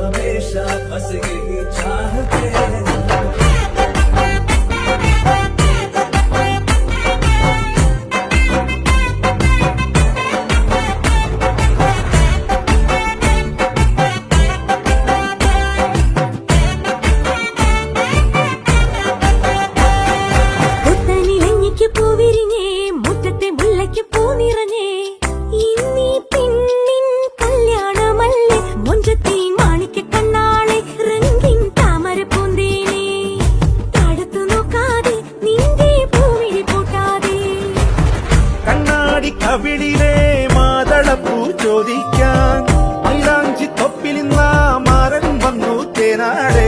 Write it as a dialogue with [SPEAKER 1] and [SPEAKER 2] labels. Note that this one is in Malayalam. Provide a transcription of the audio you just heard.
[SPEAKER 1] हमेशा बस यही चाहते हैं।
[SPEAKER 2] കവിളിലെ മാതളപ്പൂ ചോദിക്കാൻ മൈലാഞ്ചി തൊപ്പിലിന്ന മാരൻ വന്നു തേനാടെ